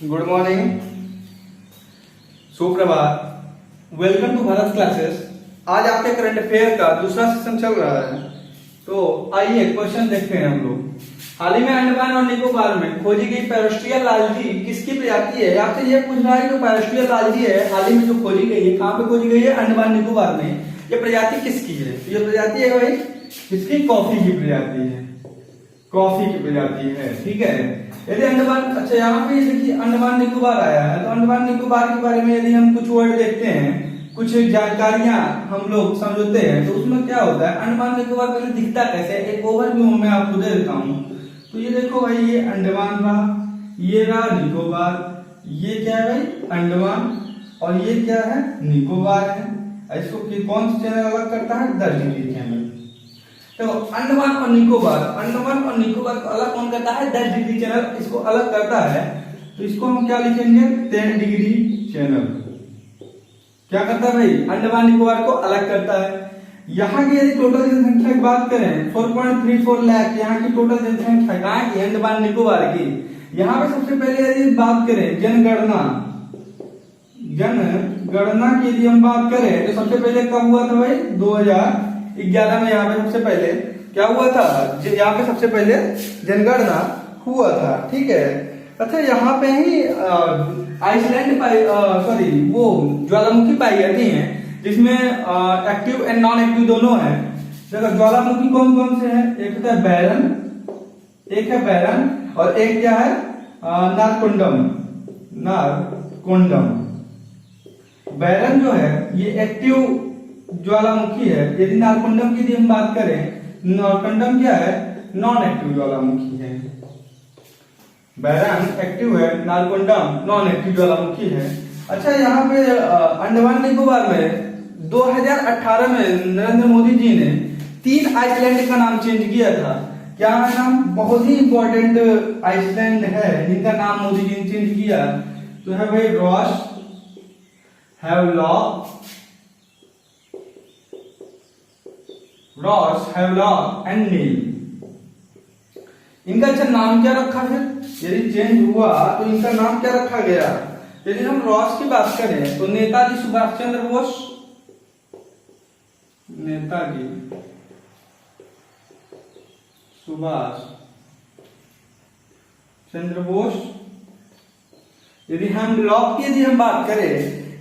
Good morning, सुप्रभात, welcome to Bharat classes. आज आपके करंट अफेयर का दूसरा सेशन चल रहा है। तो आइए क्वेश्चन देखते हैं हम लोग। हाल ही में अंडमान और निकोबार में खोजी गई पैरास्ट्रियल लालजी किसकी प्रजाति है? आपसे ये पूछ रहा है जो पैरास्ट्रियल लालजी है हाल ही में जो खोजी गई है, कहाँ पे खोजी गई है? अंडमान निकोबार में। ये प्रजाति किसकी है? ये प्रजाति है भाई किसकी? कॉफी की प्रजाति है, कॉफी की प्रजाति है। ठीक है। यदि अंडमान, अच्छा यहाँ पे देखिए अंडमान निकोबार आया है, तो अंडमान निकोबार के बारे में यदि हम कुछ वर्ड देखते हैं, कुछ जानकारियां हम लोग समझते हैं, तो उसमें क्या होता है? अंडमान निकोबार पहले दिखता कैसे? एक ओवरव्यू मैं आपको दे देता हूँ। तो ये देखो भाई, ये अंडमान रहा, ये रहा निकोबार, ये क्या है भाई? अंडमान, और ये क्या है? निकोबार है। इसको कौन सा चैनल अलग करता है? 10 डिग्री चैनल। तो अंडमान और निकोबार, अंडमान और निकोबार को अलग कौन करता है? 10 डिग्री चैनल इसको अलग करता है। तो इसको हम क्या लिखेंगे? 10 डिग्री चैनल। क्या करता है भाई? अंडमान निकोबार को अलग करता है। यहाँ की यदि टोटल जनसंख्या की बात करें 4.34 लाख, यहाँ की टोटल जनसंख्या कहाँ की? अंडमान निकोबार की। यहाँ पे सबसे पहले यदि बात करें जनगणना, जनगणना की यदि हम बात करें तो सबसे पहले कब हुआ था भाई? 2011 में। यहाँ पे सबसे पहले क्या हुआ था? यहाँ पे सबसे पहले जनगणना हुआ था। ठीक है। अच्छा, यहाँ पे ही आइसलैंड वो ज्वालामुखी पाई जाती हैं, जिसमें एक्टिव एंड नॉन एक्टिव दोनों हैं। देखो ज्वालामुखी कौन कौन से हैं? एक होता है बैरन, एक है बैरन, और एक क्या है? नारकोंडम। नारकोंडम बैरन जो है ये एक्टिव ज्वालामुखी है। यदि नारकोंडम की हम बात करें, नारकोंडम क्या है? नॉन एक्टिव ज्वालामुखी है। बैरन एक्टिव है, नारकोंडम नॉन एक्टिव ज्वालामुखी है। अच्छा, यहाँ पे अंडमान निकोबार में 2018 में नरेंद्र मोदी जी ने 3 आइसलैंड का नाम चेंज किया था। क्या है नाम? बहुत ही इंपॉर्टेंट आइसलैंड है जिनका नाम मोदी जी ने चेंज किया। तो है भाई रॉस, हैवलॉक एंड नील। इनका अच्छा नाम क्या रखा है? यदि चेंज हुआ तो इनका नाम क्या रखा गया? यदि हम रॉस की बात करें तो नेताजी सुभाष चंद्र बोस, नेताजी सुभाष चंद्र बोस। यदि हम लॉक की यदि हम बात करें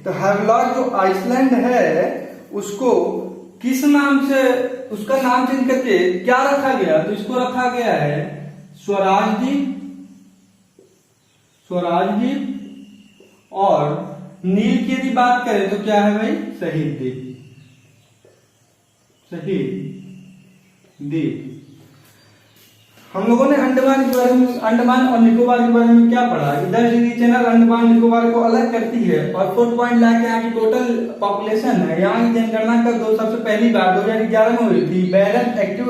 तो हैवलॉक जो आइसलैंड है उसको किस नाम से, उसका नाम चेंज करके क्या रखा गया? तो इसको रखा गया है स्वराज द्वीप, स्वराज द्वीप। और नील की यदि बात करें तो क्या है भाई? शहीद द्वीप, शहीद द्वीप। हम लोगों ने अंडमान के बारे में, अंडमान और निकोबार के बारे में क्या पढ़ा? 10 डिग्री चैनल अंडमान निकोबार को अलग करती है, और 4 पॉइंट लाख यहाँ की टोटल पॉपुलेशन है। यहाँ की जनगणना कब सबसे पहली बार 2011 में हुई थी। बैरन एक्टिव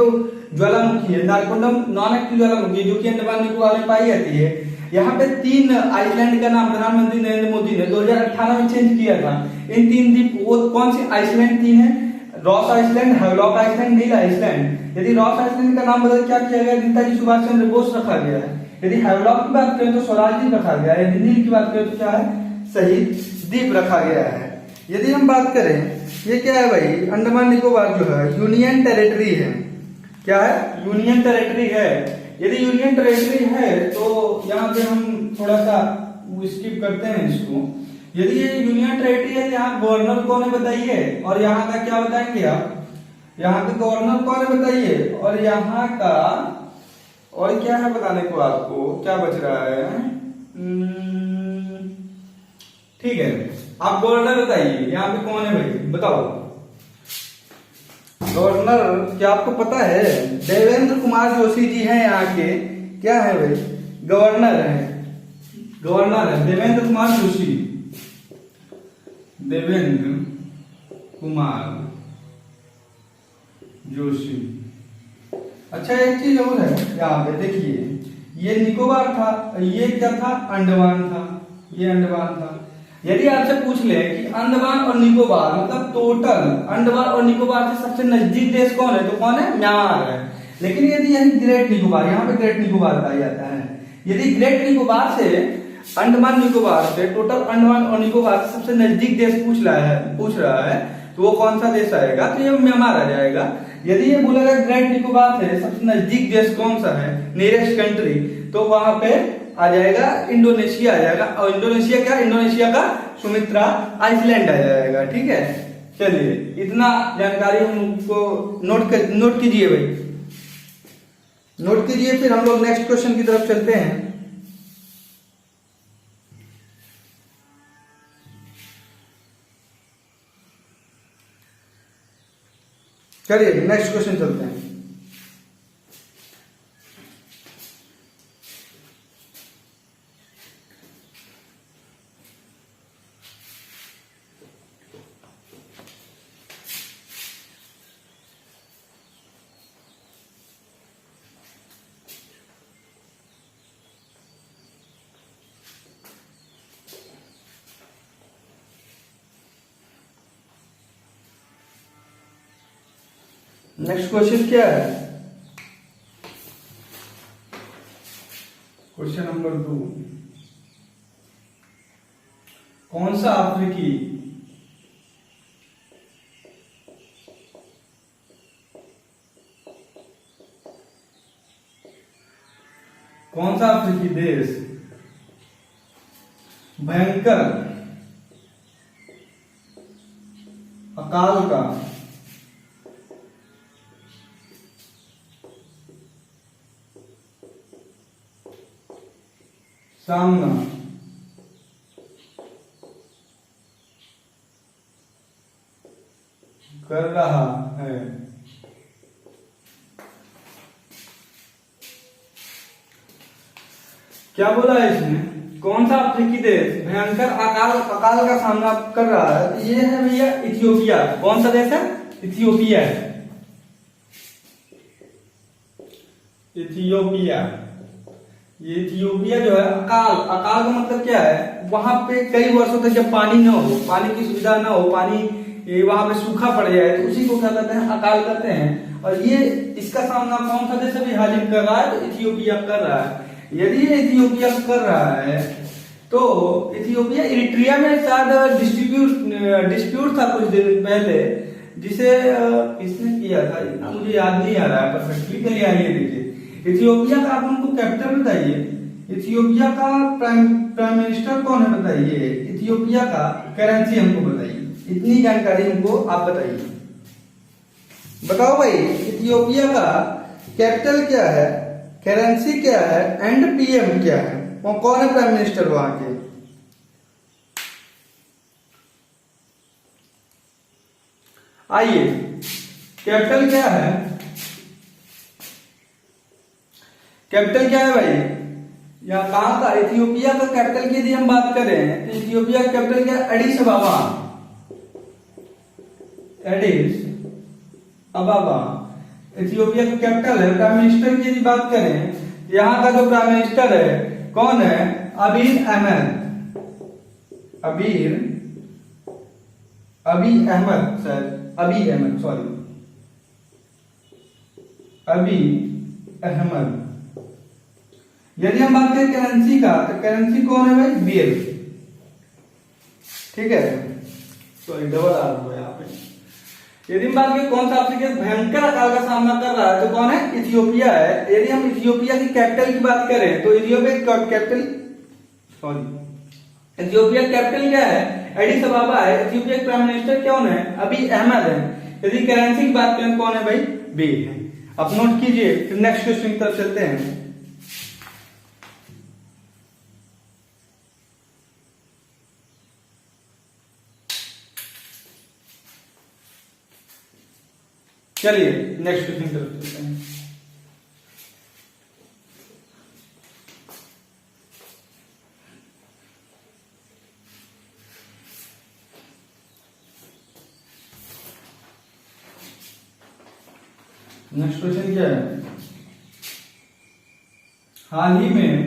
ज्वालामुखी है, नारकोंडम नॉन एक्टिव ज्वालामुखी जो कि अंडमान निकोबार में पाई जाती है। यहाँ पे 3 आइसलैंड का नाम प्रधानमंत्री नरेंद्र मोदी ने 2018 में चेंज किया था। इन 3 द्वीप, वो कौन सी आइसलैंड 3 है? रॉस आइसलैंड, हैवलॉक आइसलैंड, नील आइसलैंड। यदि रॉस आइसलैंड का नाम बदल क्या किया गया? नेताजी सुभाष चंद्र बोस रखा गया है। यदि हैवलॉक की बात करें तो स्वराज द्वीप रखा गया है। यदि नील की बात करें तो क्या है? शहीद द्वीप रखा गया है। यदि हम बात करें, ये क्या है भाई? अंडमान निकोबार जो है यूनियन टेरिटरी है। क्या है? यूनियन टेरिटरी है। यदि यूनियन टेरिटरी है तो यहाँ पे हम थोड़ा सा स्किप करते हैं इसको। यदि ये यूनियन टेरिटरी है, यहाँ गवर्नर कौन है बताइए? और यहाँ का क्या बताएंगे आप? यहाँ का गवर्नर कौन है बताइए? और यहाँ का और क्या है बताने को? आपको क्या बच रहा है? ठीक है, आप गवर्नर बताइए, यहाँ पे कौन है भाई? बताओ गवर्नर। क्या आपको पता है? देवेंद्र कुमार जोशी जी हैं यहाँ के। क्या है भाई? गवर्नर है, गवर्नर है देवेंद्र कुमार जोशी, देवेंद्र कुमार जोशी। अच्छा, एक चीज और है यहाँ पे देखिए, ये निकोबार था, ये क्या था? अंडमान था, ये अंडमान था। यदि आपसे पूछ ले कि अंडमान और निकोबार मतलब टोटल अंडमान और निकोबार से सबसे नजदीक देश कौन है? तो कौन है? म्यांमार है। लेकिन यदि यही ग्रेट निकोबार, यहाँ पे ग्रेट निकोबार पाया जाता है। यदि ग्रेट निकोबार से अंडमान निकोबार से, टोटल अंडमान और निकोबार से सबसे नजदीक देश पूछ रहा है तो वो कौन सा देश आएगा? तो ये म्यांमार आ जाएगा। यदि ये बोलेगा ग्रेट निकोबार से सबसे नजदीक देश कौन सा है, नियरेस्ट कंट्री, तो वहां पे आ जाएगा इंडोनेशिया आ जाएगा। और इंडोनेशिया क्या? इंडोनेशिया का सुमित्रा आइसलैंड आ जाएगा। ठीक है, चलिए इतना जानकारी हमको नोट कीजिए भाई, नोट कीजिए। फिर हम लोग नेक्स्ट क्वेश्चन की तरफ चलते हैं। चलिए नेक्स्ट क्वेश्चन चलते हैं। नेक्स्ट क्वेश्चन क्या है? क्वेश्चन नंबर 2, कौन सा अफ्रीकी देश भयंकर अकाल का सामना कर रहा है? क्या बोला है इसमें? कौन सा अफ्रीकी देश भयंकर अकाल का सामना कर रहा है? ये है भैया इथियोपिया। कौन सा देश है? इथियोपिया है। इथियोपिया, ये इथियोपिया जो है, अकाल का मतलब क्या है? वहां पे कई वर्षों तक जब पानी न हो, पानी की सुविधा न हो, पानी वहां पे सूखा पड़ जाए, तो उसी को क्या कहते हैं? अकाल कहते हैं। और ये इसका सामना कौन सा देश अभी हाल ही कर रहा है? तो इथियोपिया कर रहा है। यदि ये इथियोपिया कर रहा है तो इथियोपिया इरिट्रिया में शायद डिस्प्यूट था कुछ दिन पहले, जिसे किसने किया था इतना मुझे याद नहीं आ रहा है परफेक्टली। चलिए आइए देखिए, इथियोपिया का आप हमको कैपिटल बताइए। इथियोपिया का प्राइम मिनिस्टर कौन है बताइए। इथियोपिया का करेंसी हमको बताइए। इतनी जानकारी हमको आप बताइए। बताओ भाई, इथियोपिया का कैपिटल क्या है, करेंसी क्या है एंड पीएम क्या है, और कौन है प्राइम मिनिस्टर वहां के? आइए, कैपिटल क्या है? कैपिटल क्या है भाई? यहाँ कहां का? इथियोपिया का कैपिटल की यदि हम बात करें तो इथियोपिया का कैपिटल क्या है? एडिस अबाबा। एडिस अबाबा इथियोपिया का कैपिटल है। प्राइम मिनिस्टर की यदि बात करें, यहाँ का जो प्राइम मिनिस्टर है कौन है? अबी अहमद। अबी अहमद सॉरी, अबी अहमद। यदि हम बात करें करेंसी का, तो करेंसी कौन है भाई? बीएल। ठीक है, सॉरी डबल आर हुआ यहाँ पे। यदि हम बात करें कौन सा अफ्रीका भयंकर अकाल का सामना कर रहा है, तो कौन है? इथियोपिया है। यदि हम इथियोपिया की कैपिटल की बात करें तो इथियोपिया कैपिटल क्या है? एडिस अबाबा है। इथियोपिया के प्राइम मिनिस्टर कौन है? अबी अहमद है। यदि करेंसी की बात करें कौन है भाई? बी है। आप नोट कीजिए। फिर नेक्स्ट क्वेश्चन की तरफ चलते हैं। चलिए नेक्स्ट क्वेश्चन की तरफ चलते हैं। नेक्स्ट क्वेश्चन क्या है? हाल ही में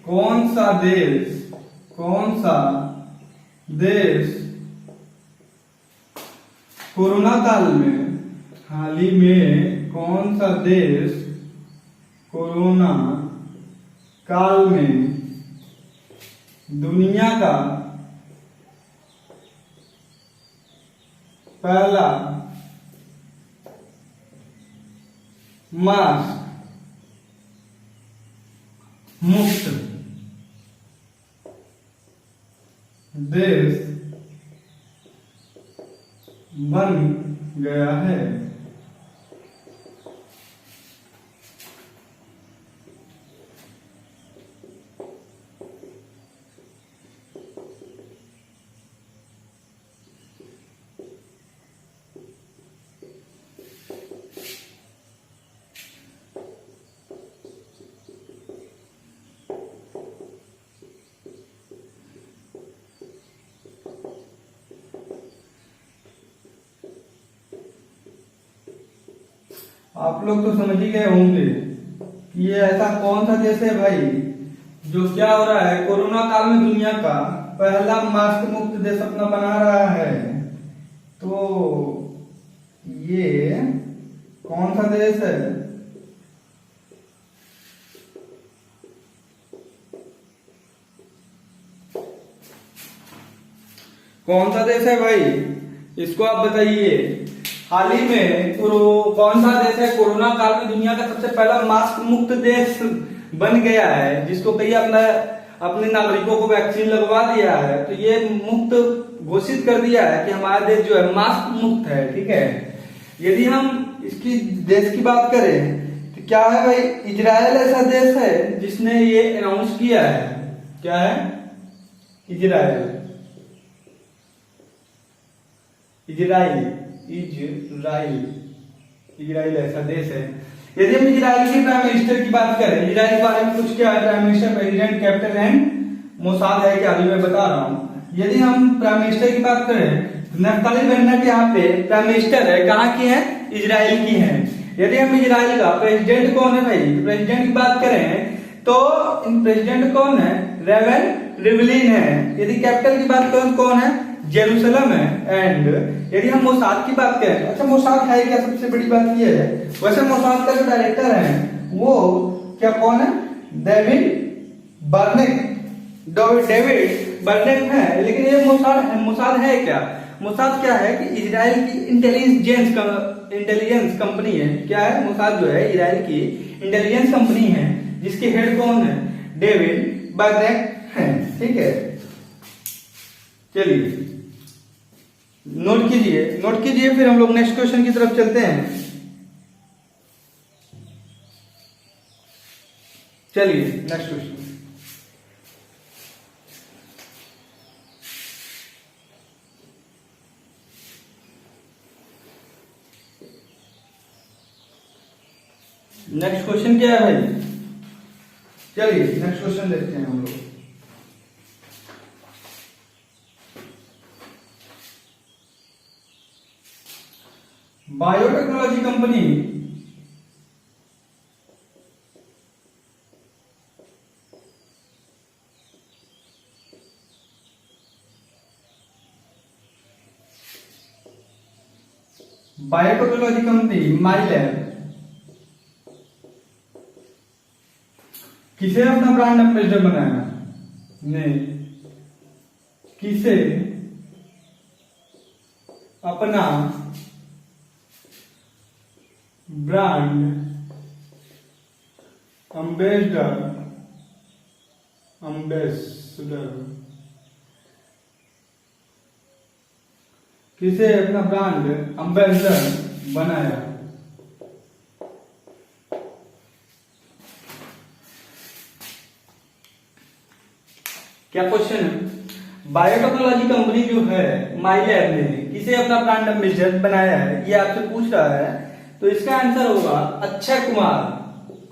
कौन सा देश कोरोना काल में, हाल ही में कौन सा देश कोरोना काल में दुनिया का पहला मास्क मुक्त देश बन गया है? आप लोग तो समझ ही गए होंगे कि ये ऐसा कौन सा देश है भाई जो क्या हो रहा है, कोरोना काल में दुनिया का पहला मास्क मुक्त देश अपना बना रहा है। तो ये कौन सा देश है? कौन सा देश है भाई, इसको आप बताइए। हाल ही में कौन सा देश है कोरोना काल में दुनिया का सबसे पहला मास्क मुक्त देश बन गया है, जिसको कई अपने नागरिकों को वैक्सीन लगवा दिया है। तो ये मुक्त घोषित कर दिया है कि हमारा देश जो है मास्क मुक्त है। ठीक है, यदि हम इसकी देश की बात करें तो क्या है भाई, इजराइल ऐसा देश है जिसने ये अनाउंस किया है। क्या है? इजराइल ऐसा देश है। यदि हम इजराइल के प्राइम मिनिस्टर की बात करें, इजराइल के बारे में कुछ क्या है, prime minister, president, capital and Mossad है, क्या अभी मैं बता रहा हूँ। यदि हम प्राइम मिनिस्टर की बात करें, नफ्ताली बेन्नेट यहाँ पे प्राइम मिनिस्टर है, कहाँ की है? इजराइल की है। यदि हम इजराइल का प्रेसिडेंट कौन है भाई, तो प्रेसिडेंट की बात करें तो प्रेसिडेंट कौन है? रेवन रिवलिन है। यदि कैपिटल की बात करें कौन है? जेरूसलम है। एंड यदि हम मोसाद की बात करें, अच्छा मोसाद है क्या, सबसे बड़ी बात ये है, वैसे मोसाद का जो डायरेक्टर है वो क्या कौन है? डेविड बर्नेट है। लेकिन ये मोसाद है क्या? मोसाद क्या है कि इजराइल की इंटेलिजेंस कंपनी है। क्या है? मोसाद जो है इजराइल की इंटेलिजेंस कंपनी है, जिसके हेड कौन है? डेविड बर्नेट है। ठीक है, चलिए नोट कीजिए, फिर हम लोग नेक्स्ट क्वेश्चन की तरफ चलते हैं। चलिए नेक्स्ट क्वेश्चन। नेक्स्ट क्वेश्चन क्या है भाई? चलिए नेक्स्ट क्वेश्चन देखते हैं हम लोग। बायोटेक्नोलॉजी कंपनी माइलैब किसे अपना ब्रांड एम्बेसडर बनाया? ने किसे अपना ब्रांड एम्बेसडर किसे अपना ब्रांड एम्बेसडर बनाया? क्या क्वेश्चन है? बायोटेक्नोलॉजी कंपनी जो है माइलैब ने किसे अपना ब्रांड एम्बेसडर बनाया है, ये आपसे पूछ रहा है। तो इसका आंसर होगा अक्षय कुमार।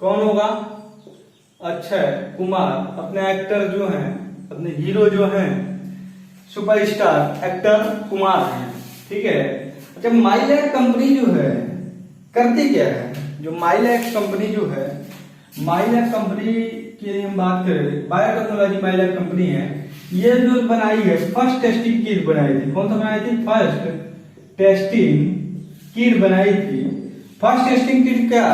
कौन होगा? अक्षय कुमार। अपने एक्टर जो हैं, अपने हीरो जो हैं, सुपरस्टार एक्टर कुमार हैं। ठीक है, अच्छा माइलैब कंपनी जो है करती क्या है? जो माइलैब कंपनी जो है, माइलैब कंपनी की हम बात करें, बायोटेक्नोलॉजी माइलर कंपनी है, ये जो बनाई है फर्स्ट टेस्टिंग किट बनाई थी। कौन सा बनाई थी? फर्स्ट टेस्टिंग किट बनाई थी। फर्स्ट टेस्टिंग किट क्या?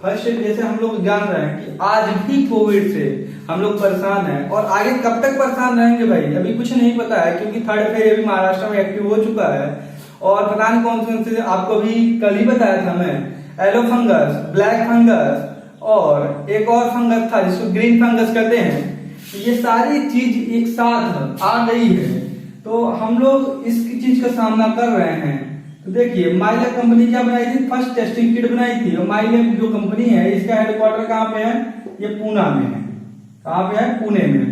फर्स्ट, जैसे हम लोग जान रहे हैं कि आज भी कोविड से हम लोग परेशान हैं और आगे कब तक परेशान रहेंगे भाई, अभी कुछ नहीं पता है, क्योंकि थर्ड फेज अभी महाराष्ट्र में एक्टिव हो चुका है और पता नहीं कौन से, आपको भी कल ही बताया था मैं, येलो फंगस, ब्लैक फंगस और एक और फंगस था जिसको ग्रीन फंगस कहते हैं। ये सारी चीज एक साथ आ गई है, तो हम लोग इस चीज का सामना कर रहे हैं। तो देखिए माइलर कंपनी क्या बनाई थी? फर्स्ट टेस्टिंग किट बनाई थी। और माइलर जो कंपनी है इसका हेडक्वार्टर कहाँ पे है? ये पूना में है। कहाँ पे है? पुणे में।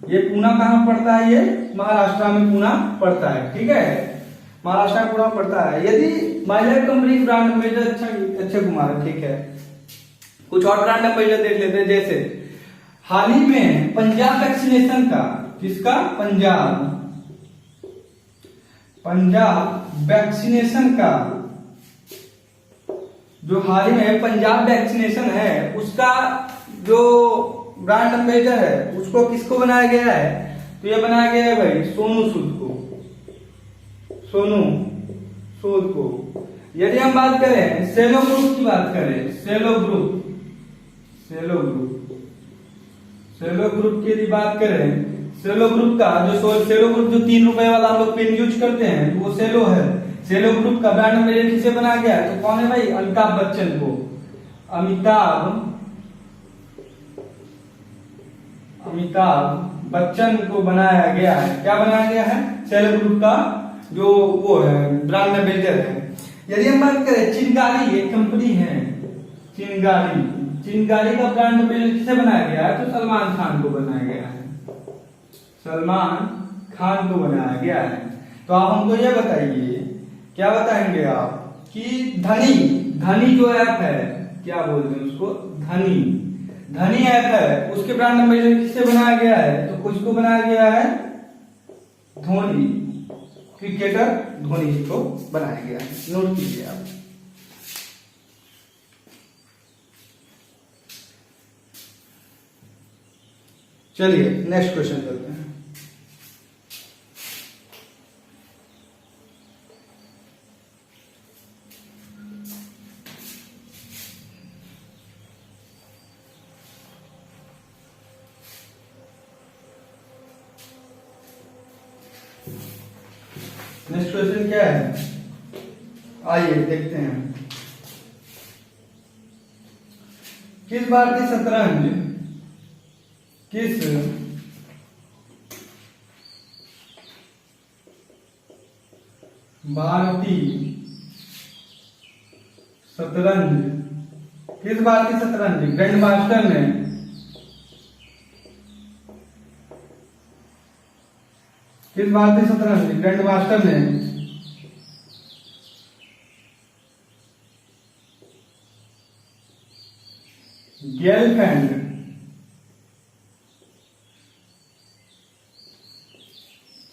ये पूना कहाँ पड़ता है? ये महाराष्ट्र में पूना पड़ता है। ठीक है, महाराष्ट्र में पूना पड़ता है। यदि माइलर कंपनी की ब्रांड मेजर अक्षय कुमार, ठीक है, कुछ और ब्रांड मेजर देख लेते हैं। जैसे हाल ही में पंजाब वैक्सीनेशन का, किसका? पंजाब वैक्सीनेशन का जो हाल ही में पंजाब वैक्सीनेशन है उसका जो ब्रांड एम्बेसडर है उसको किसको बनाया गया है? तो ये बनाया गया है भाई सोनू सूद को। सोनू सूद को। यदि हम बात करें सेलो ग्रुप की बात करें, सेलो ग्रुप की यदि बात करें, सेलो ग्रुप का जो सेलो ग्रुप जो 3 रुपए वाला हम लोग पेन यूज करते हैं तो वो सेलो है। सेलो ग्रुप का ब्रांड एम्बेसडर किसे बनाया गया है? तो कौन है भाई? अमिताभ बच्चन को। अमिताभ बच्चन को बनाया गया है। क्या बनाया गया है? सेलो ग्रुप का जो वो है ब्रांड एम्बेसडर है। यदि हम बात करें चिंगारी, एक कंपनी है चिंगारी का ब्रांड एम्बेसडर किसे बनाया गया है? तो सलमान खान को बनाया गया है। सलमान खान को बनाया गया है। तो आप हमको यह बताइए, क्या बताएंगे आप कि धनी जो ऐप है, क्या बोलते हैं उसको? धनी ऐप है, उसके ब्रांड एम्बेसडर किससे बनाया गया है? तो किसको बनाया गया है? धोनी, क्रिकेटर धोनी जी को बनाया गया है। नोट कीजिए आप। चलिए नेक्स्ट क्वेश्चन करते हैं। नेक्स्ट क्वेश्चन क्या है? आइए देखते हैं। किस भारतीय शतरंज किस भारतीय शतरंज ग्रैंड मास्टर ने गेलफैंड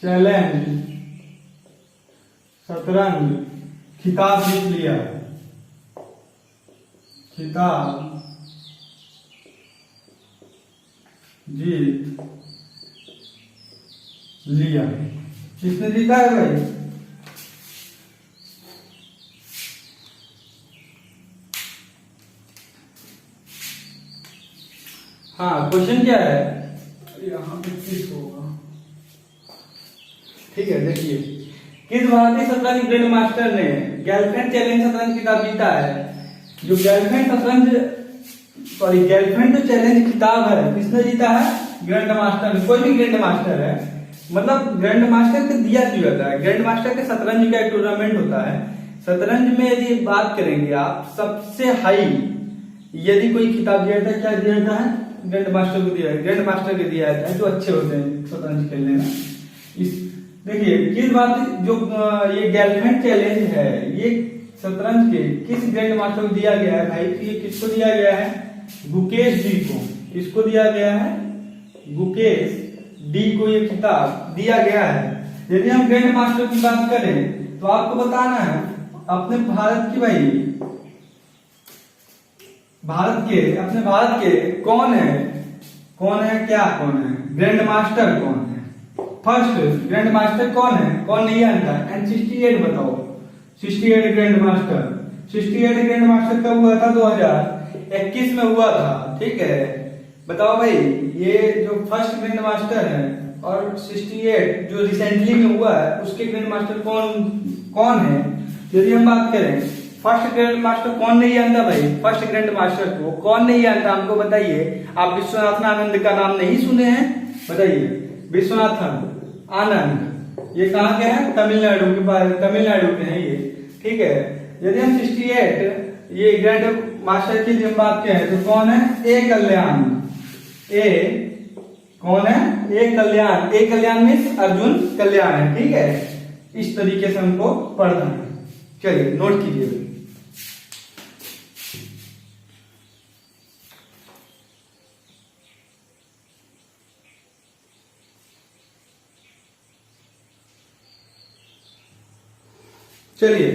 चैलेंज शतरंज खिताब जीत लिया? किसने जीता है भाई? हाँ, क्वेश्चन क्या है? यहाँ पे किस होगा? ठीक है, देखिए किस भारतीय शतरंज ग्रैंड मास्टर ने गेलफैंड चैलेंज शतरंज खिताब जीता है? जो गेलफैंड जो चैलेंज खिताब है किसने जीता है? ग्रैंड मास्टर ने। कोई भी ग्रैंड मास्टर है, मतलब ग्रैंड मास्टर को दिया क्यों जाता है? ग्रैंड मास्टर के शतरंज का एक टूर्नामेंट होता है। शतरंज में यदि बात करेंगे आप, सबसे हाई यदि कोई खिताब दिया जाता है, क्या दिया जाता है? ग्रैंड मास्टर को दिया, ग्रैंड मास्टर को दिया जाता है, जो अच्छे होते हैं शतरंज खेलने में। इस देखिए किस बात जो ये गेलफैंड चैलेंज है, ये शतरंज के किस ग्रैंड मास्टर को दिया गया है भाई? तो ये किसको दिया गया है? गुकेश जी को। किसको दिया गया है? गुकेश डी को ये खिताब दिया गया है। यदि हम ग्रैंड मास्टर की बात करें तो आपको बताना है अपने भारत के कौन है कौन है, क्या कौन है, ग्रैंड मास्टर कौन है। फर्स्ट ग्रैंड मास्टर कौन है, कौन नहीं जानता। एंड 68 बताओ, 68 ग्रैंड मास्टर। 68 ग्रैंड मास्टर कब हुआ था, 2021 में हुआ था, ठीक है। बताओ भाई, ये जो फर्स्ट ग्रैंड मास्टर है और 68 जो रिसेंटली में हुआ है, उसके ग्रैंड मास्टर कौन कौन है। यदि हम बात करें फर्स्ट ग्रैंड मास्टर, कौन नहीं जानता भाई फर्स्ट ग्रैंड मास्टर को, कौन नहीं जानता हमको बताइए। आप विश्वनाथन आनंद का नाम नहीं सुने हैं, बताइए। विश्वनाथन आनंद ये कहाँ के हैं, तमिलनाडु के पास, तमिलनाडु के हैं ये, ठीक है। यदि हम 68 ये ग्रैंड मास्टर की हम बात करें तो कौन है, ए कल्याण। ए कौन है, ए कल्याण। ए कल्याण मीन्स अर्जुन कल्याण है, ठीक है। इस तरीके से हमको पढ़ना है। चलिए नोट कीजिए। चलिए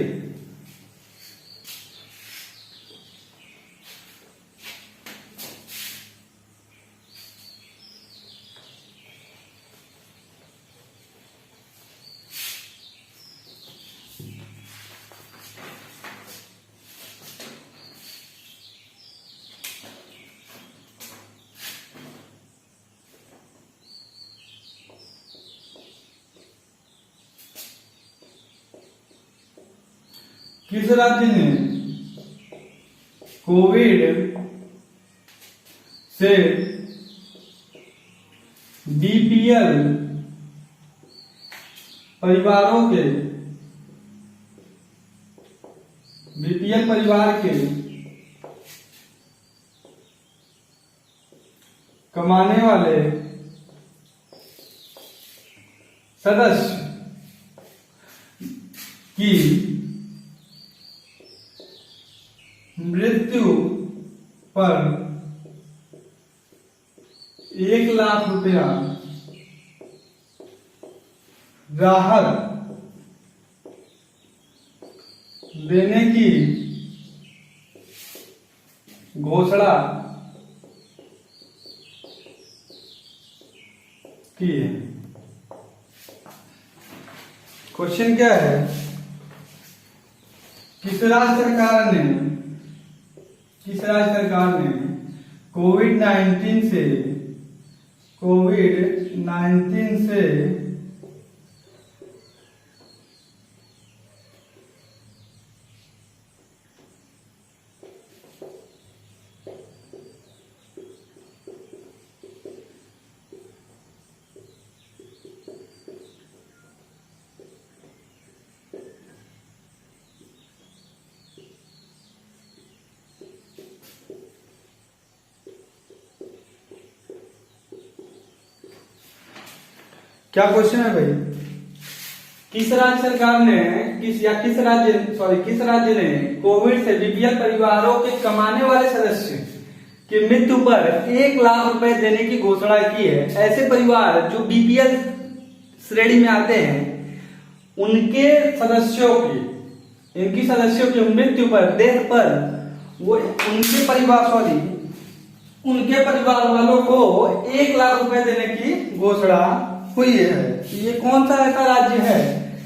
किस राज्य ने कोविड से बीपीएल परिवारों के, बीपीएल परिवार के कमाने वाले सदस्य की मृत्यु पर 1 लाख रुपया राहत देने की घोषणा की है। क्वेश्चन क्या है, किस राज्य सरकार ने कोविड-19 से क्या क्वेश्चन है भाई, किस राज्य सरकार ने किस राज्य ने कोविड से बीपीएल परिवारों के कमाने वाले सदस्य की मृत्यु पर 1 लाख रुपए देने की घोषणा की है। ऐसे परिवार जो बीपीएल श्रेणी में आते हैं उनके सदस्यों की मृत्यु पर, डेथ पर, वो उनके परिवार वालों को 1 लाख रुपए देने की घोषणा हुई है। ये कौन सा ऐसा राज्य है।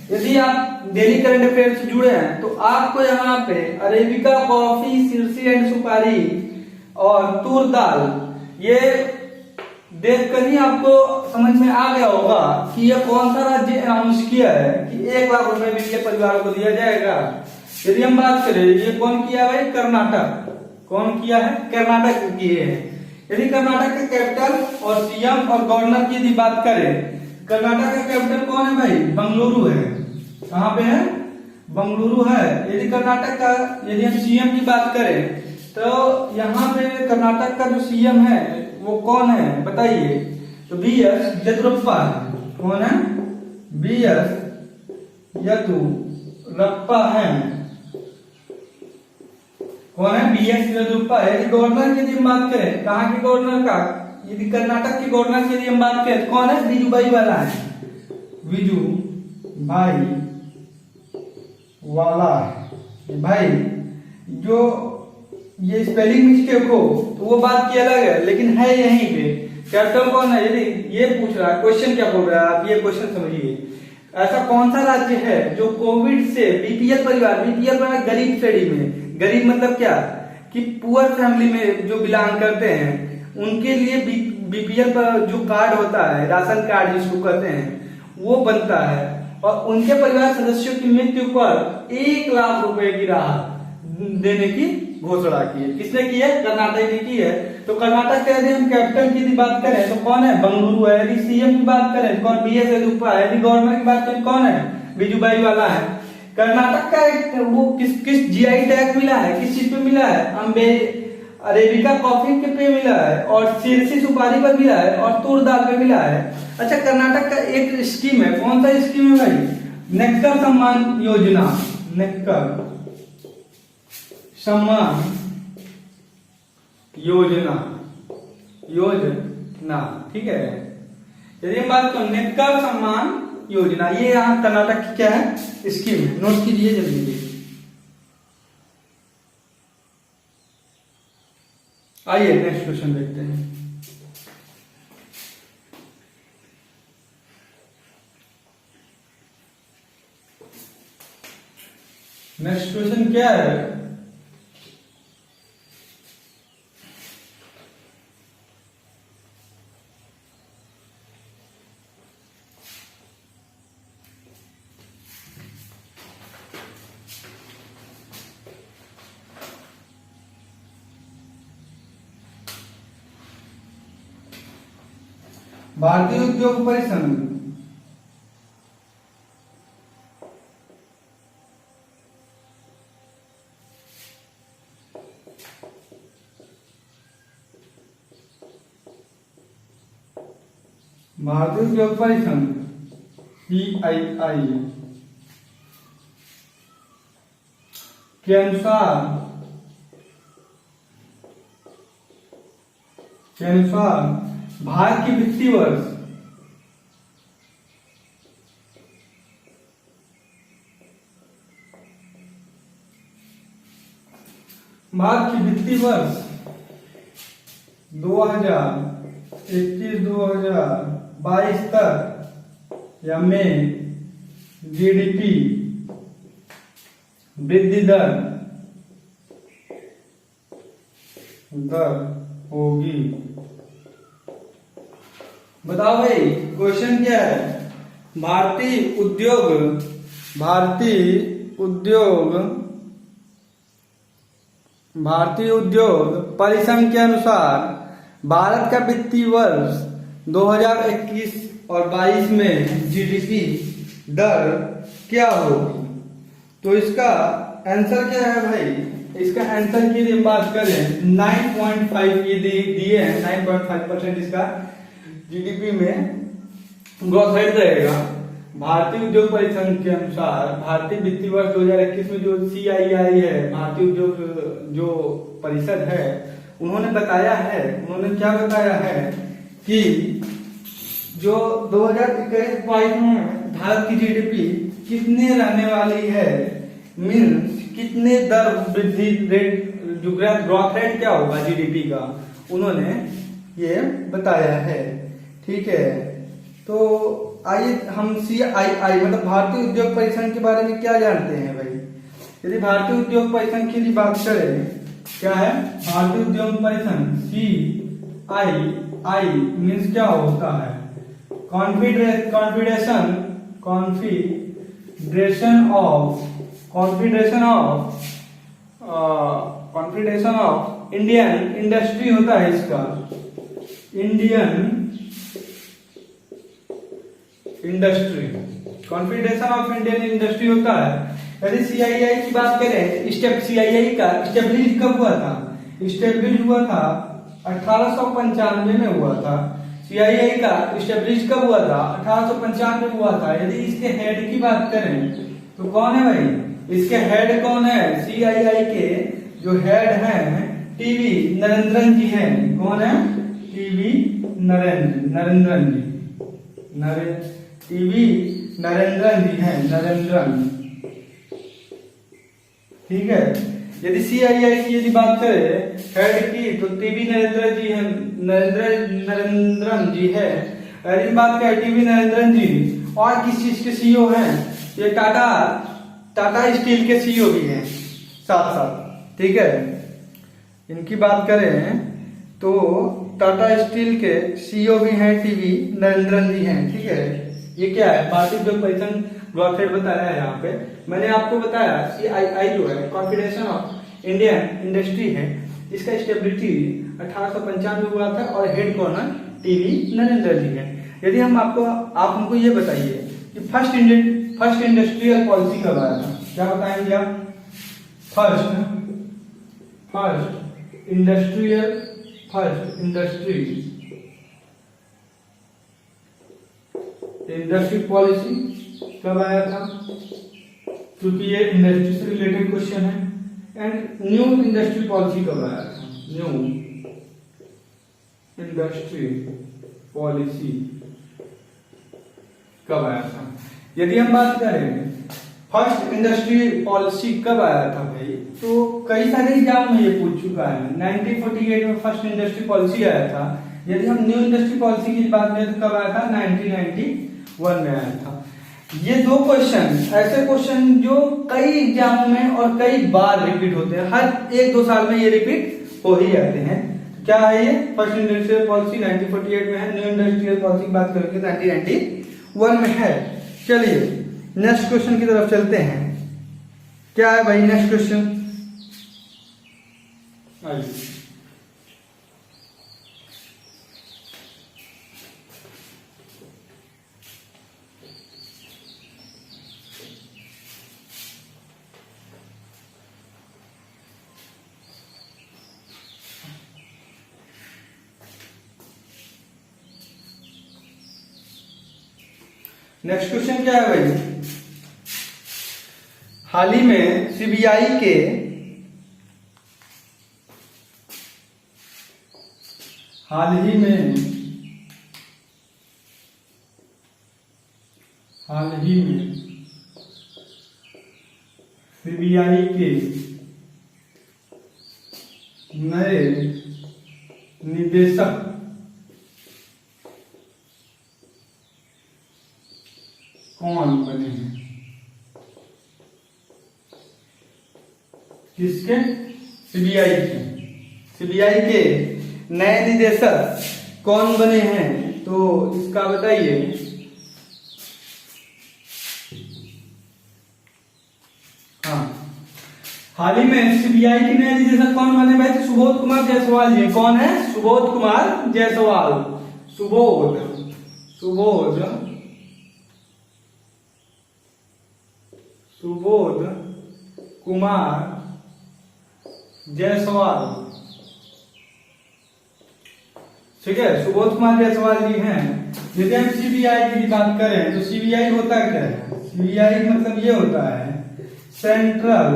यदि आप डेली करंट अफेयर से जुड़े हैं तो आपको यहाँ पे अरेबिका कॉफी, सिरसी एंड सुपारी और तूर दाल, ये देखकर ही आपको समझ में आ गया होगा कि ये कौन सा राज्य अनाउंस किया है कि 1 लाख रुपए बीपीएल परिवार को दिया जाएगा। यदि हम बात करें, ये कौन किया है भाई, कर्नाटक। कौन किया है, कर्नाटक किए हैं। यदि कर्नाटक के कैपिटल और सीएम और गवर्नर की यदि बात करें, कर्नाटक का कैपिटल कौन है भाई, बंगलुरु है। कहाँ पे है, बंगलुरु है। यदि कर्नाटक का, यदि हम सीएम की बात करें तो यहाँ पे कर्नाटक का जो सीएम है वो कौन है बताइए, तो बीएस येदियुरप्पा है। कौन है, बीएस येदियुरप्पा है। कौन है, बीएस येदियुरप्पा है। यदि गवर्नर की यदि हम बात करें, कहाँ के गवर्नर का, यदि कर्नाटक के गवर्नर की यदि हम बात करें कौन है, विजुभाई वाला है। विजुभाई वाला है भाई। जो ये स्पेलिंग मिस्टेक हो तो वो बात की अलग है, लेकिन है यहीं पे कैपिटल कौन है? यदि ये पूछ रहा है क्वेश्चन, क्या बोल रहा है आप, ये क्वेश्चन समझिए। ऐसा कौन सा राज्य है जो कोविड से बीपीएल परिवार, बीपीएल परिवार गरीब श्रेणी में, गरीब मतलब क्या कि पुअर फैमिली में जो बिलोंग करते हैं उनके लिए बीपीएल पर जो कार्ड होता है, राशन कार्ड जिसको कहते हैं, वो बनता है और उनके परिवार सदस्यों की मृत्यु पर 1 लाख रुपए की राहत देने की घोषणा की है। किसने की है? कर्नाटक ने की है। तो कर्नाटक के यदि हम कैपिटल की बात करें तो कौन है? बंगलुरु है। यदि सीएम की बात करें तो कौन? बीएस येदियुरप्पा है। यदि गवर्नर की बात करें कौन है? बिजुभाई वाला है। कर्नाटक का एक वो किस जीआई टैग मिला है? किस चीज पे मिला है? अरेबिका कॉफी के पे मिला है और सिरसी सुपारी पर मिला है और तूर दाल पे मिला है। अच्छा, कर्नाटक का एक स्कीम है, कौन सा स्कीम है भाई? नेक्कर सम्मान योजना। नेक्कर सम्मान योजना, ठीक है। यदि हम बात करें नेक्कर सम्मान योजना, ये यहाँ कर्नाटक की क्या है? स्कीम है। नोट कीजिए जल्दी। आइए नेक्स्ट क्वेश्चन देखते हैं। नेक्स्ट क्वेश्चन क्या है? भारतीय उद्योग परिसंघ भारतीय उद्योग परिसंघ CII के अनुसार भारत की वित्तीय वर्ष भारत की वित्तीय वर्ष 2021-2022 तक या में जीडीपी वृद्धि दर होगी। बताओ भाई क्वेश्चन क्या है? भारतीय उद्योग परिसंघ के अनुसार भारत का वित्तीय वर्ष 2021 और 22 में जीडीपी दर क्या होगी? तो इसका आंसर क्या है भाई? इसका आंसर की बात करें 9.5 ये दिए हैं, 9.5% इसका जीडीपी में ग्रोथ रेट रहेगा। भारतीय उद्योग परिसंघ के अनुसार भारतीय वित्तीय वर्ष 2021 में जो CII है, भारतीय उद्योग जो परिषद है, उन्होंने क्या बताया है कि जो 2021-22 में भारत की जीडीपी कितने रहने वाली है, मीन्स कितने दर वृद्धि रेट, जो ग्रोथ रेट क्या होगा जीडीपी का, उन्होंने ये बताया है। ठीक है, तो आइए हम CII मतलब भारतीय उद्योग परिसंघ के बारे में क्या जानते हैं भाई? यदि भारतीय उद्योग परिसंघ की बात करें, क्या है भारतीय उद्योग परिसंघ? CII मीन्स क्या होता है? कॉन्फेडरेशन ऑफ इंडियन इंडस्ट्री होता है इसका, कॉन्फेडरेशन ऑफ इंडियन इंडस्ट्री होता है। यदि CII की बात करें, CII का स्टेब्लिश कब हुआ था? स्टेब्लिश हुआ था 1895 में हुआ था। CII का स्टेब्लिश कब हुआ था? 1895 में हुआ था। यदि इसके हेड की बात करें तो कौन है भाई? इसके हेड कौन है? CII के जो हेड हैं टीवी नरेंद्रन जी हैं। कौन है? टीवी नरेंद्रन जी हैं, नरेंद्रन। ठीक है, यदि सीआईआई की यदि बात करें हेड की तो टीवी नरेंद्र जी है, नरेंद्रन जी है। यदि बात करें टीवी नरेंद्रन जी और किस चीज के सीईओ हैं, ये टाटा स्टील के सीईओ भी हैं साथ साथ, ठीक है। इनकी बात करें तो टाटा स्टील के सीईओ भी हैं टीवी नरेंद्रन जी हैं, ठीक है। ये क्या है, पार्थिव परिसंघ ब्लॉक हेड बताया है यहाँ पे। मैंने आपको बताया सीआईआई जो है कॉन्फेडरेशन ऑफ इंडियन इंडस्ट्री है, इसका स्टेबिलिटी 1895 में हुआ था और हेड कौन टीवी नरेंद्र जी है। यदि आप हमको ये बताइए कि फर्स्ट इंडस्ट्रियल पॉलिसी कब आया था, क्या बताएंगे आप? फर्स्ट इंडस्ट्री पॉलिसी कब आया था, क्योंकि ये इंडस्ट्री से रिलेटेड क्वेश्चन है। एंड न्यू इंडस्ट्री पॉलिसी कब आया था, न्यू इंडस्ट्री पॉलिसी कब आया था। यदि हम बात करें फर्स्ट इंडस्ट्री पॉलिसी कब आया था भाई, तो कई सारे एग्जाम में ये पूछ चुका है। 1948 में फर्स्ट इंडस्ट्री पॉलिसी आया था। यदि हम न्यू इंडस्ट्री पॉलिसी की बात करें तो कब आया था, 1991 में आया था। ये दो क्वेश्चन ऐसे क्वेश्चन जो कई एग्जामों में और कई बार रिपीट होते हैं, हर 1-2 साल में ये रिपीट हो ही जाते हैं। क्या है ये, फर्स्ट इंडस्ट्रियल पॉलिसी 1948 में है, न्यू इंडस्ट्रियल पॉलिसी की बात करेंगे 1991 में है। चलिए नेक्स्ट क्वेश्चन की तरफ चलते हैं। क्या है भाई नेक्स्ट क्वेश्चन, आइए। नेक्स्ट क्वेश्चन क्या है भाई, हाल ही में सीबीआई के सीबीआई के नए निदेशक कौन बने हैं, किसके, सीबीआई के नए निदेशक कौन बने हैं, तो इसका बताइए। हाँ, हाल ही में सीबीआई के नए निदेशक कौन बने भाई, तो सुबोध कुमार जायसवाल जी। कौन है, सुबोध कुमार जायसवाल। सुबोध कुमार जायसवाल, ठीक है, सुबोध कुमार जायसवाल जी हैं। यदि हम सीबीआई की बात करें तो सीबीआई होता क्या है, सीबीआई मतलब ये होता है सेंट्रल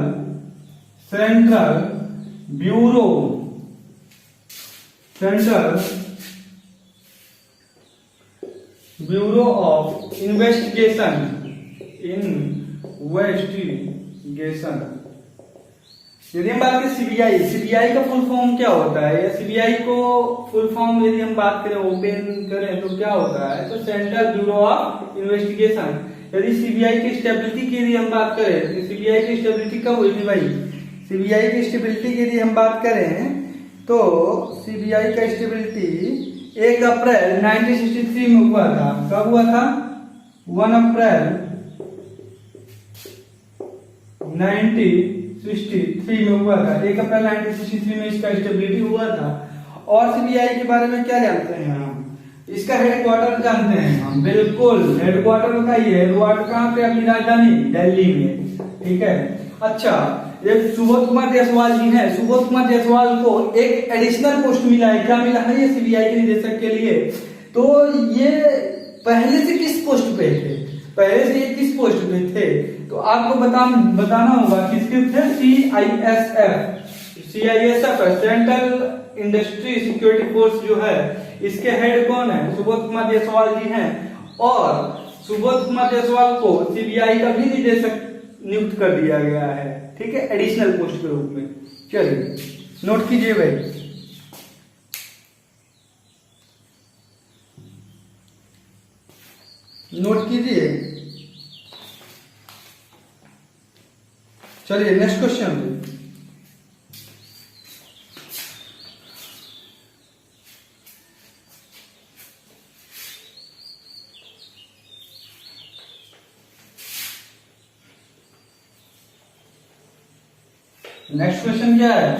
ब्यूरो ऑफ इन्वेस्टिगेशन। यदि हम बात करें सीबीआई का फुल फॉर्म क्या होता है, या सीबीआई को फुल फॉर्म यदि हम बात करें ओपन करें तो क्या होता है, तो सेंट्रल ब्यूरो ऑफ इन्वेस्टिगेशन। यदि सीबीआई की स्टेबिलिटी की यदि हम बात करें तो सीबीआई की स्टेबिलिटी कब हुई थी भाई, सीबीआई की स्टेबिलिटी की यदि हम बात करें तो सीबीआई का स्टेबिलिटी 1 अप्रैल 1963 में हुआ था। कब हुआ था, 1 अप्रैल 1963 में हुआ था। 1 अप्रैल 1963 में इसका स्टेबिलिटी हुआ था। और सीबीआई के बारे में क्या जानते हैं हम, इसका हेडक्वार्टर जानते हैं हम, बिल्कुल हेडक्वार्टर बताइए, हेडक्वार्टर कहाँ पे, अपनी राजधानी दिल्ली में, ठीक है। अच्छा, एक सुबोध कुमार जायसवाल जी हैं। सुबोध कुमार जायसवाल को एक एडिशनल पोस्ट मिला है, क्या मिला है ये सीबीआई के निदेशक के लिए, तो ये पहले से किस पोस्ट पे थे, पहले से ये किस पोस्ट पे थे, तो आपको बताना होगा किसके थे, सीआईएसएफ है, सेंट्रल इंडस्ट्री सिक्योरिटी फोर्स जो है, इसके हेड कौन है, सुबोध कुमार जायसवाल जी हैं। और सुबोध कुमार जायसवाल को सीबीआई का भी निदेशक नियुक्त कर दिया गया है। ठीक है, एडिशनल पोस्ट के रूप में। चलिए नोट कीजिए भाई, नोट कीजिए। चलिए नेक्स्ट क्वेश्चन। नेक्स्ट क्वेश्चन क्या है?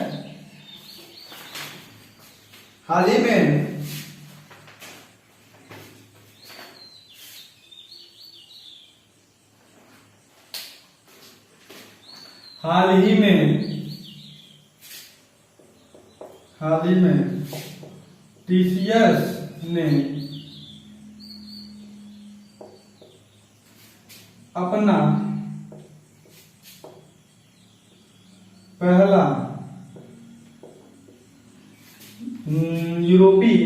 हाल ही में हाल ही में टीसीएस ने अपना पहला यूरोपीय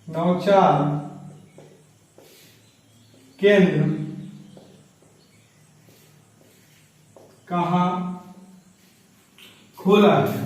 नौचार केंद्र कहाँ खोला है?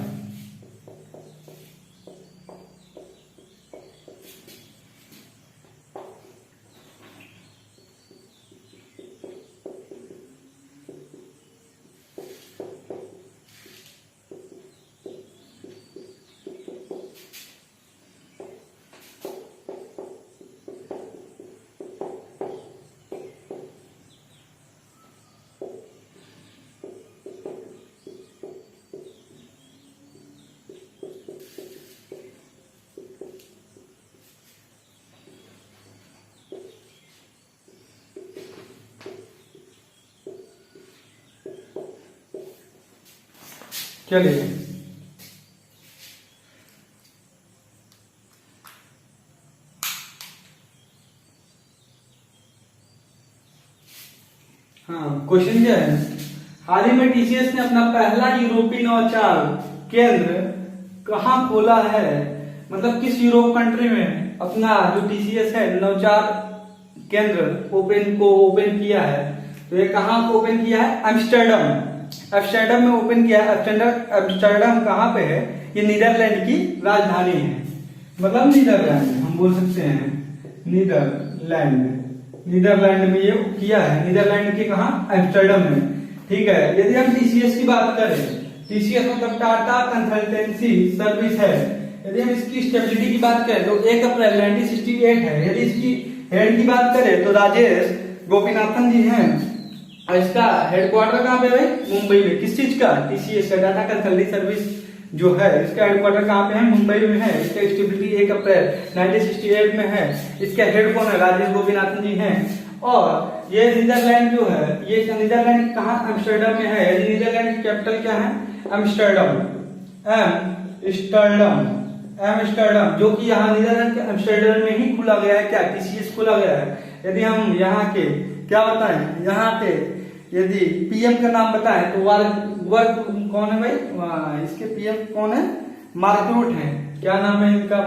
चलिए हाँ, क्वेश्चन क्या है? हाल ही में टीसीएस ने अपना पहला यूरोपीय नवाचार केंद्र कहाँ खोला है? मतलब किस यूरोप कंट्री में अपना जो टीसीएस है नवाचार केंद्र ओपन किया है? तो ये कहाँ को ओपन किया है? एम्स्टर्डम में ओपन किया है। एम्स्टर्डम कहाँ पे है? ये नीदरलैंड की राजधानी है, मतलब नीदरलैंड हम बोल सकते हैं नीदरलैंड में ये किया है। नीदरलैंड के कहा? एम्स्टर्डम में। ठीक है, यदि हम टीसीएस की बात करें, टीसीएस मतलब टाटा कंसल्टेंसी सर्विस है। यदि हम इसकी स्टेबिलिटी की बात करें तो 1 अप्रैल 1968 है। यदि इसकी हेड की बात करें तो राजेश गोपीनाथन जी हैं। और इसका हेडक्वार्टर कहाँ पे है? मुंबई में। किस चीज का? टीसीएस का, टाटा कंसल्टेंसी सर्विस जो है, इसका हेडक्वार्टर कहाँ पे है? मुंबई में है। इसका स्टेबिलिटी 1 अप्रैल 1968 में है। इसका हेड कौन है? राजेश गोपीनाथन जी हैं। और ये नीदरलैंड जो है, ये नीदरलैंड कहाँ? एम्स्टर्डम में है। नीदरलैंड की कैपिटल क्या है? एम्स्टर्डम, जो कि यहाँ नीदरलैंड के एम्स्टर्डम में ही खुला गया है। क्या? टीसीएस खुला गया है। यदि हम यहाँ के क्या बताएं, यहाँ पे यदि पीएम का नाम बताएं तो वर्क कौन है भाई? इसके पीएम कौन है? मार्क रूट है। क्या नाम है इनका?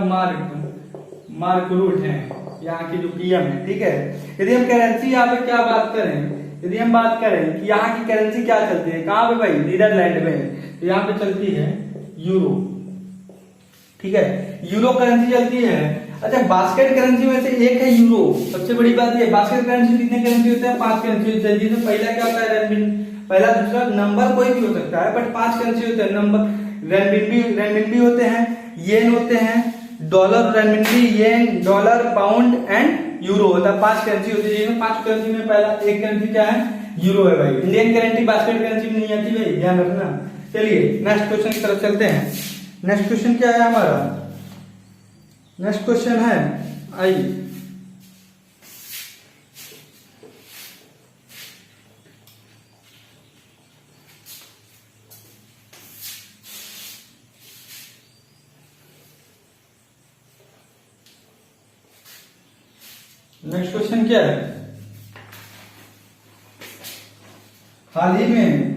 मार्क रूट है यहाँ की जो पीएम है। ठीक है, यदि हम करेंसी यहाँ पे क्या बात करें, यदि हम बात करें कि यहाँ की करेंसी क्या चलती है, कहाँ पे भाई? नीदरलैंड में। तो यहाँ पे चलती है यूरो। ठीक है, यूरो करेंसी चलती है। अच्छा, बास्केट करेंसी में से एक है यूरो। सबसे बड़ी बात ये, बास्केट करेंसी कितने करेंसी होते हैं? 5 करेंसी होते हैं, जिसमें पहला क्या होता है? पहला दूसरा नंबर कोई भी हो सकता है, बट 5 करेंसी होते हैं। नंबर रेनमिनबी होते हैं, येन होते हैं, dollar, renminbi, yen, dollar, pound and euro होता है। 5 करेंसी होती है, जिसमें 5 करेंसी में पहला एक करेंसी क्या है? यूरो है भाई। इंडियन करेंसी बास्केट करेंसी में नहीं आती भाई, ध्यान रखना। चलिए नेक्स्ट क्वेश्चन की तरफ चलते हैं। नेक्स्ट क्वेश्चन क्या है हमारा? नेक्स्ट क्वेश्चन है आई नेक्स्ट क्वेश्चन क्या है? हाल ही में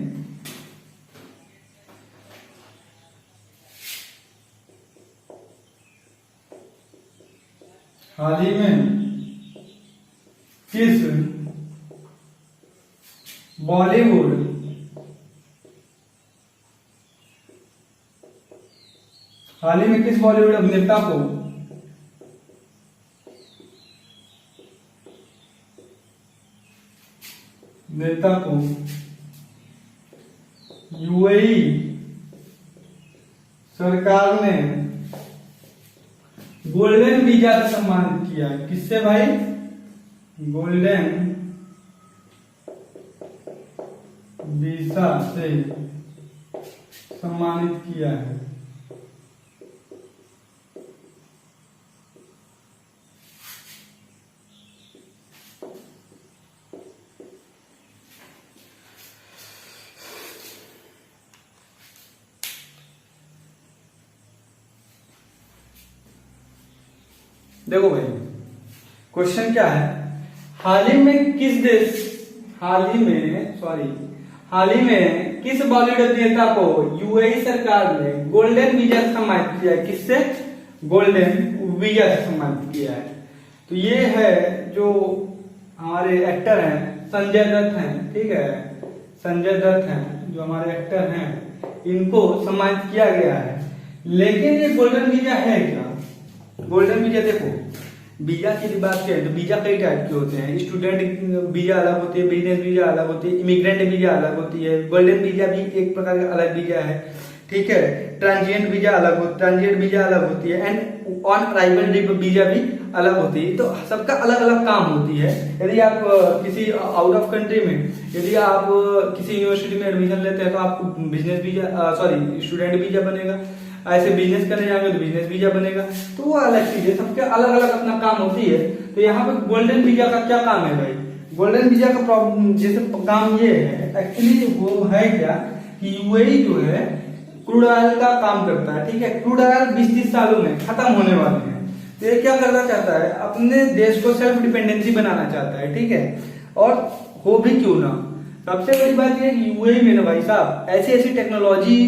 किस बॉलीवुड हाल ही में किस बॉलीवुड अभिनेता को यूएई सरकार ने गोल्डन वीजा से सम्मानित किया है? किससे भाई? गोल्डन वीजा से सम्मानित किया है। देखो भाई क्वेश्चन क्या है, हाल ही में किस बॉलीवुड अभिनेता को यूएई सरकार ने गोल्डन वीजा से सम्मानित किया है? किससे? गोल्डन वीजा से सम्मानित किया है। तो ये है जो हमारे एक्टर हैं संजय दत्त हैं, ठीक है, संजय दत्त हैं जो हमारे एक्टर हैं, इनको सम्मानित किया गया है। लेकिन ये गोल्डन वीजा है क्या? गोल्डन वीजा देखो, वीजा की बात करें तो वीजा कई टाइप के होते हैं। स्टूडेंट वीजा अलग होती है, बिजनेस वीजा अलग होती है, इमिग्रेंट वीजा अलग होती है। गोल्डन वीजा भी एक प्रकार का अलग वीजा है, ठीक है। ट्रांजिएंट वीजा अलग होती है एंड ऑन अराइवल वीजा भी अलग होती है। तो सबका अलग अलग काम होती है। यदि आप किसी आउट ऑफ कंट्री में यदि आप किसी यूनिवर्सिटी में एडमिशन लेते हैं तो आपको बिजनेस वीजा स्टूडेंट वीजा बनेगा। ऐसे बिजनेस करने जाएंगे तो बिजनेस वीजा बनेगा। तो वो अलग चीज है, सबके अलग अलग अपना काम होती है। तो यहाँ पे गोल्डन वीजा का क्या काम है भाई? गोल्डन वीजा का प्रॉब्लम जैसे काम ये है, एक्चुअली वो है क्या कि यूएई जो है क्रूड ऑयल का काम करता है, ठीक है। क्रूड ऑयल 20-30 सालों में खत्म होने वाले हैं। तो ये क्या करना चाहता है? अपने देश को सेल्फ डिपेंडेंसी बनाना चाहता है, ठीक है। और हो भी क्यों ना, सबसे बड़ी बात ये यूएई में ना भाई साहब ऐसी ऐसी टेक्नोलॉजी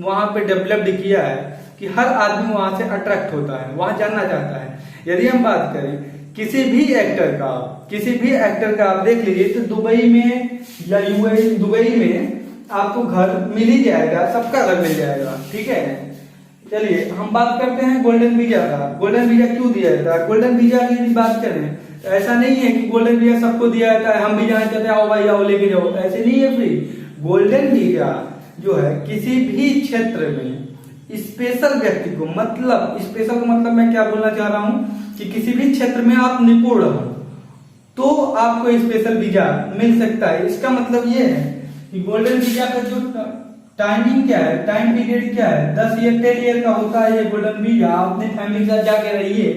वहां पे डेवलप्ड किया है कि हर आदमी वहां से अट्रैक्ट होता है, वहां जानना चाहता है। यदि हम बात करें किसी भी एक्टर का आप देख लीजिए तो दुबई में या यूएई, दुबई में आपको घर मिल ही जाएगा, सबका घर मिल जाएगा, ठीक है। चलिए हम बात करते हैं गोल्डन वीजा का। गोल्डन वीजा क्यों दिया जाता है? गोल्डन वीजा की यदि बात करें तो ऐसा नहीं है कि गोल्डन वीजा सबको दिया जाता है, हम भी जाना चाहते हैं, आओ भाई आओ लेके जाओ, ऐसे नहीं है फ्री। गोल्डन वीजा जो है किसी भी क्षेत्र में स्पेशल व्यक्ति को, मतलब स्पेशल का मतलब मैं क्या बोलना चाह रहा हूं कि किसी भी क्षेत्र में आप निपुण हो तो आपको स्पेशल वीजा मिल सकता है। इसका मतलब ये है कि गोल्डन वीजा का जो टाइमिंग क्या है, टाइम पीरियड क्या है, 10 ईयर का होता है ये गोल्डन वीजा। आप अपनी फैमिली के साथ जाके रहिए।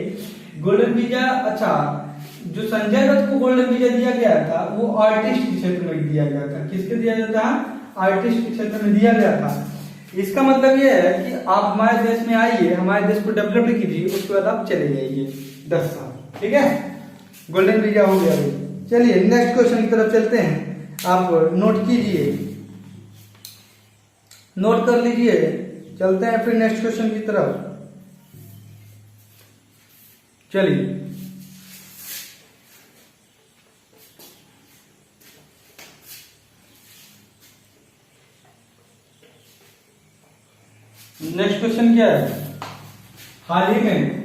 गोल्डन वीजा, अच्छा, जो संजय दत्त को गोल्डन वीजा दिया गया था वो आर्टिस्ट के क्षेत्र में दिया गया था। किसके दिया गया था? आर्टिस्ट के क्षेत्र में दिया गया था। इसका मतलब ये है कि आप हमारे देश में आइए, हमारे देश को डेवलप कीजिए, उसके बाद आप चले जाइए 10 साल, ठीक है। गोल्डन वीजा हो गया। चलिए नेक्स्ट क्वेश्चन की तरफ चलते हैं। आप नोट कीजिए, नोट कर लीजिए, चलते हैं फिर नेक्स्ट क्वेश्चन की तरफ। चलिए नेक्स्ट क्वेश्चन क्या है? हाल ही में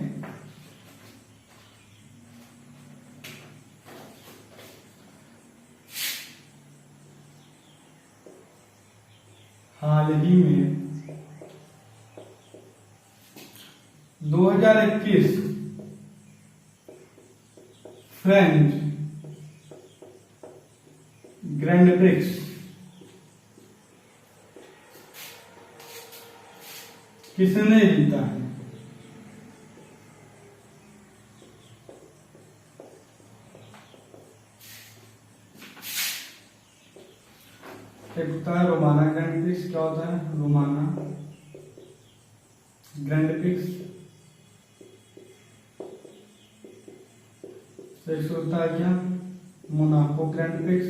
हाल ही में 2021 फ्रेंच ग्रैंड प्रिक्स किसने जीता है? एक होता है रोमाना ग्रैंड प्रिक्स। क्या होता है रोमाना ग्रैंड प्रिक्स? एक होता है क्या Monaco grand Prix.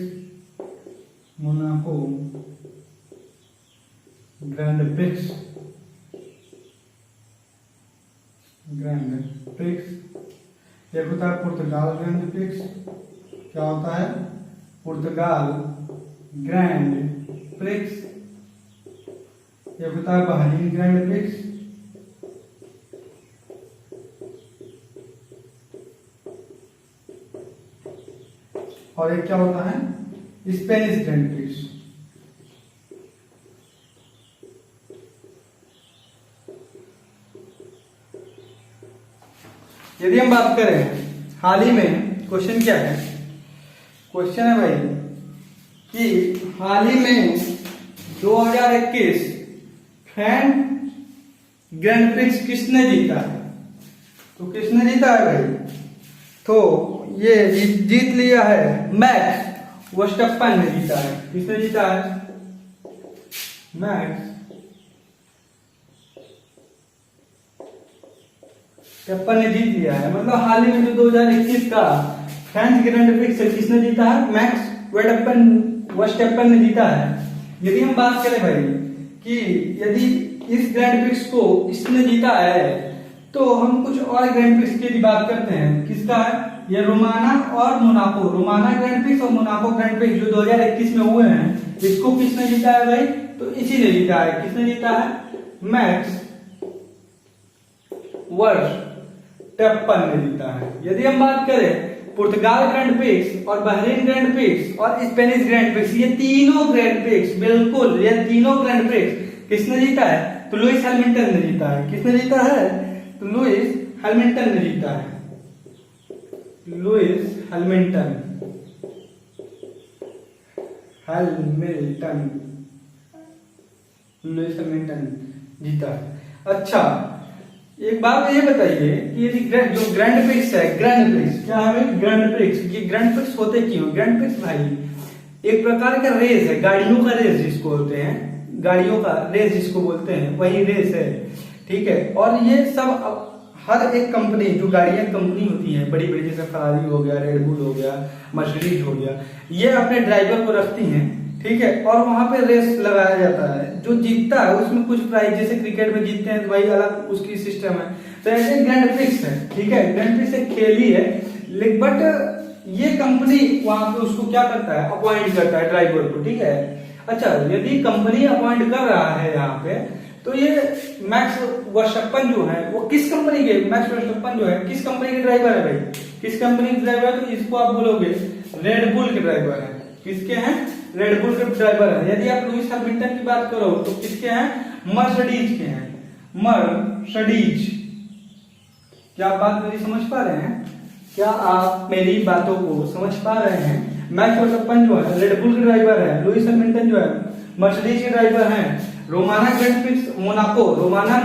Monaco grand prix, grand prix. एक होता है पुर्तगाल ग्रैंड प्रिक्स। क्या होता है? पुर्तगाल ग्रैंड प्रिक्स, ये होता है बहरीन ग्रैंड प्रिक्स। और एक क्या होता है, स्पेनिश ग्रैंड प्रिक्स। यदि हम बात करें हाल ही में, क्वेश्चन क्या है, क्वेश्चन है भाई कि हाल ही में 2021 फ्रांस ग्रैंड प्रिक्स किसने जीता है? तो किसने जीता है भाई? तो ये जीत लिया है मैक्स वर्स्टप्पन ने जीता है। किसने जीता है? मैक्स वर्स्टप्पन ने जीत लिया है। मतलब हाल ही में जो 2021 का फ्रांस ग्रैंड प्रिक्स किसने जीता है? मैक्स वर्स्टप्पन ने जीता है। यदि हम बात करें भाई कि यदि इस ग्रैंड प्रिक्स को इसने जीता है तो हम कुछ और ग्रैंड प्रिक्स की बात करते हैं। किसका है? ये रोमाना और मोनाको, रोमाना ग्रैंड प्रिक्स और मोनाको ग्रैंड प्रिक्स जो 2021 में हुए हैं, इसको किसने जीता है भाई? तो इसी ने जीता है। किसने जीता है? मैक्स वर्स्टप्पन ने जीता है। यदि हम बात करें पुर्तगाल ग्रैंड प्रिक्स और बहरीन ग्रैंड प्रिक्स और स्पेनिश ग्रैंड प्रिक्स, ये तीनों ग्रैंड प्रिक्स, बिल्कुल ये तीनों ग्रैंड प्रिक्स किसने जीता है? तो लुइस हैमिल्टन ने जीता है। किसने जीता है? तो लुइस हैमिल्टन ने जीता है। लुइस हैमिल्टन लुइस हैमिल्टन जीता है। अच्छा, एक बात ये बताइए कि यदि जो ग्रैंड प्रिक्स है, ग्रैंड प्रिक्स क्या है? ग्रैंड प्रिक्स, ये ग्रैंड प्रिक्स होते क्यों? ग्रैंड प्रिक्स भाई एक प्रकार का रेस है, गाड़ियों का रेस जिसको बोलते हैं, गाड़ियों का रेस जिसको बोलते हैं, वही रेस है, ठीक है। और ये सब हर एक कंपनी, जो गाड़ियां कंपनी होती है बड़ी बड़ी, जैसे फरारी हो गया, रेडबुल हो गया, मर्सिडीज हो गया, ये अपने ड्राइवर को रखती हैं, ठीक है। और वहां पे रेस लगाया जाता है, जो जीतता है उसमें कुछ प्राइज, जैसे क्रिकेट में जीतते हैं तो वही अलग उसकी सिस्टम है। तो ऐसे ग्रैंड प्रिक्स है, ठीक है। ग्रैंड प्रिक्स एक खेल ही है, बट ये कंपनी वहां पे उसको क्या करता है? अपॉइंट करता है ड्राइवर को, ठीक है। अच्छा, यदि कंपनी अपॉइंट कर रहा है यहाँ पे, तो ये मैक्स वर्स्टप्पन जो है वो किस कंपनी के, मैक्स वर्स्टप्पन जो है किस कंपनी के ड्राइवर है भाई? किस कंपनी के ड्राइवर है? तो इसको आप बोलोगे रेडबुल के ड्राइवर है। किसके हैं? रेडबुल के ड्राइवर है। यदि आप लुइस हैमिल्टन की बात करो तो किसके हैं? मर्सिडीज के हैं, मर्सिडीज। क्या आप बात मेरी समझ पा रहे हैं? क्या आप मेरी बातों को समझ पा रहे हैं? मैक्स वर्स्टप्पन जो है रेडबुल के ड्राइवर है, लुइस हैमिल्टन जो है मर्सिडीज के ड्राइवर हैं। Romagna Grand Prix Monaco, Romagna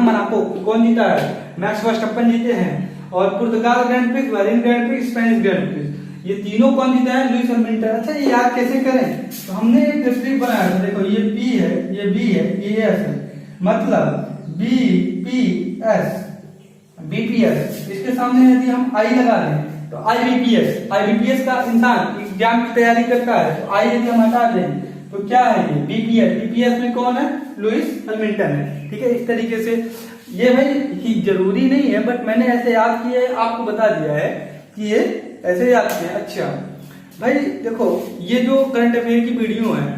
Monaco कौन जीता है? मैक्स वर्स्टप्पन जीते हैं। और पुर्तगाल Grand Prix, Bahrain Grand Prix, Spanish Grand Prix, ये तीनों कौन जीता है? Lewis Hamilton. अच्छा, ये याद कैसे करें? तो हमने एक स्ट्रिप बनाया था, देखो ये P है, ये B है, ये S है, मतलब BPS, इसके सामने यदि हम I लगा दें तो IBPS का इंसान एग्जाम की तैयारी करता है, तो I यदि हम हटा दें तो क्या है? ये BPS में कौन है? लुइस हैमिल्टन है, ठीक है। इस तरीके से ये भाई जरूरी नहीं है, बट मैंने ऐसे याद किया है, आपको बता दिया है कि ये ऐसे याद किया। अच्छा भाई देखो, ये जो करंट अफेयर की वीडियो है,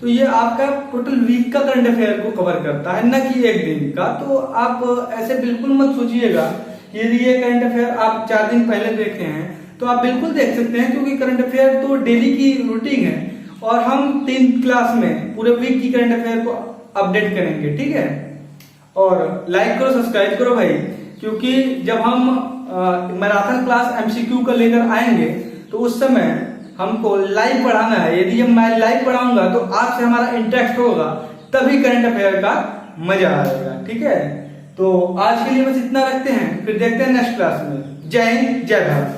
तो ये आपका टोटल वीक का करंट अफेयर को कवर करता है, न कि एक दिन का। तो आप ऐसे बिल्कुल मत सोचिएगा कि यदि ये करंट अफेयर आप 4 दिन पहले देखे हैं तो आप बिल्कुल देख सकते हैं, क्योंकि करंट अफेयर तो डेली की रूटीन है और हम 3 क्लास में पूरे वीक की करंट अफेयर को अपडेट करेंगे, ठीक है। और लाइक करो, सब्सक्राइब करो भाई, क्योंकि जब हम मैराथन क्लास MCQ का लेकर आएंगे तो उस समय हमको लाइव पढ़ाना है। यदि मैं लाइव पढ़ाऊंगा तो आपसे हमारा इंटरेक्ट होगा, तभी करंट अफेयर का मजा आएगा, ठीक है। तो आज के लिए बस इतना रखते हैं, फिर देखते हैं नेक्स्ट क्लास में। जय हिंद, जय भारत।